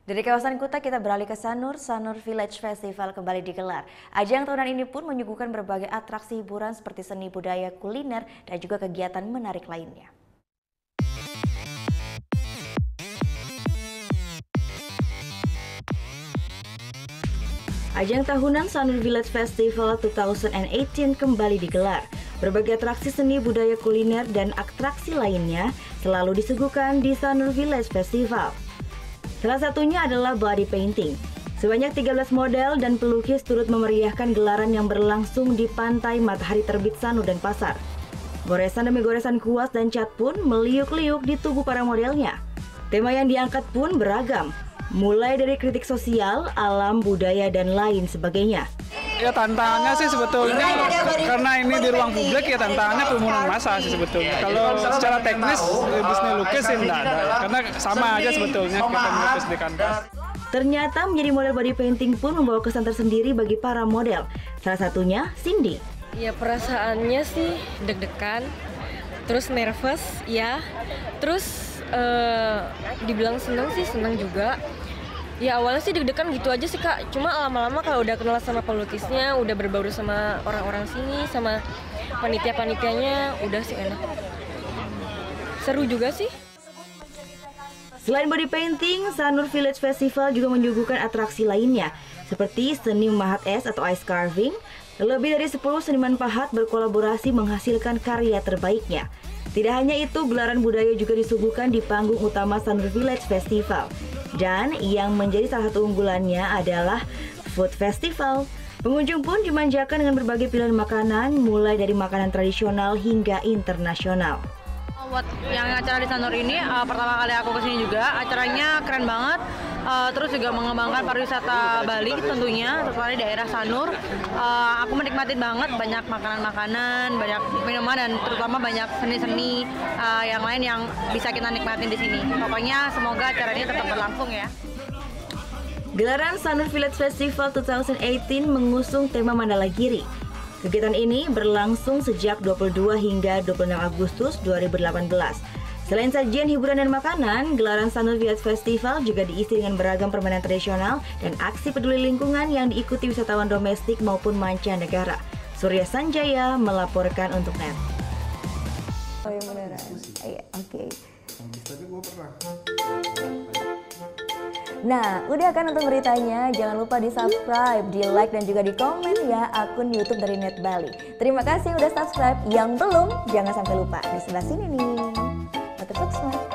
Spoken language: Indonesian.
Dari kawasan Kuta kita beralih ke Sanur Village Festival kembali digelar. Ajang tahunan ini pun menyuguhkan berbagai atraksi hiburan seperti seni budaya, kuliner, dan juga kegiatan menarik lainnya. Ajang tahunan Sanur Village Festival 2018 kembali digelar. Berbagai atraksi seni budaya, kuliner, dan atraksi lainnya selalu disuguhkan di Sanur Village Festival. Salah satunya adalah body painting. Sebanyak 13 model dan pelukis turut memeriahkan gelaran yang berlangsung di pantai Matahari Terbit Sanur dan Pasar. Goresan demi goresan kuas dan cat pun meliuk-liuk di tubuh para modelnya. Tema yang diangkat pun beragam, mulai dari kritik sosial, alam, budaya, dan lain sebagainya. Ya tantangannya sih sebetulnya karena ini di ruang publik ya tantangannya kerumunan massa sih sebetulnya. Kalau secara teknis bisnis lukis sih enggak ada karena sama aja sebetulnya kita melukis di kanvas. Ternyata menjadi model body painting pun membawa kesan tersendiri bagi para model. Salah satunya Cindy. Ya perasaannya sih deg-degan, terus nervous ya, terus dibilang senang sih senang juga. Ya awalnya sih deg-degan gitu aja sih Kak, cuma lama-lama kalau udah kenal sama pelukisnya, udah berbaur sama orang-orang sini, sama panitia-panitianya, udah sih enak. Seru juga sih. Selain body painting, Sanur Village Festival juga menyuguhkan atraksi lainnya, seperti seni memahat es atau ice carving. Lebih dari 10 seniman pahat berkolaborasi menghasilkan karya terbaiknya. Tidak hanya itu, gelaran budaya juga disuguhkan di panggung utama Sanur Village Festival. Dan yang menjadi salah satu unggulannya adalah Food Festival. Pengunjung pun dimanjakan dengan berbagai pilihan makanan, mulai dari makanan tradisional hingga internasional. Buat yang acara di Sanur ini, pertama kali aku kesini juga, acaranya keren banget. Terus juga mengembangkan pariwisata Bali tentunya, terutama di daerah Sanur. Aku menikmati banget banyak makanan-makanan, banyak minuman, dan terutama banyak seni-seni yang lain yang bisa kita nikmatin di sini. Pokoknya semoga acara ini tetap berlangsung ya. Gelaran Sanur Village Festival 2018 mengusung tema Mandala Giri. Kegiatan ini berlangsung sejak 22 hingga 26 Agustus 2018. Selain sajian hiburan dan makanan, gelaran Sanur Village Festival juga diisi dengan beragam permainan tradisional dan aksi peduli lingkungan yang diikuti wisatawan domestik maupun mancanegara. Surya Sanjaya melaporkan untuk NET. Oh iya beneran? Iya, oke. Tapi gue pernah. Nah, udah kan untuk beritanya? Jangan lupa di subscribe, di like, dan juga di komen ya akun YouTube dari Net Bali. Terima kasih udah subscribe. Yang belum, jangan sampai lupa. Di sebelah sini nih. Tetap subscribe.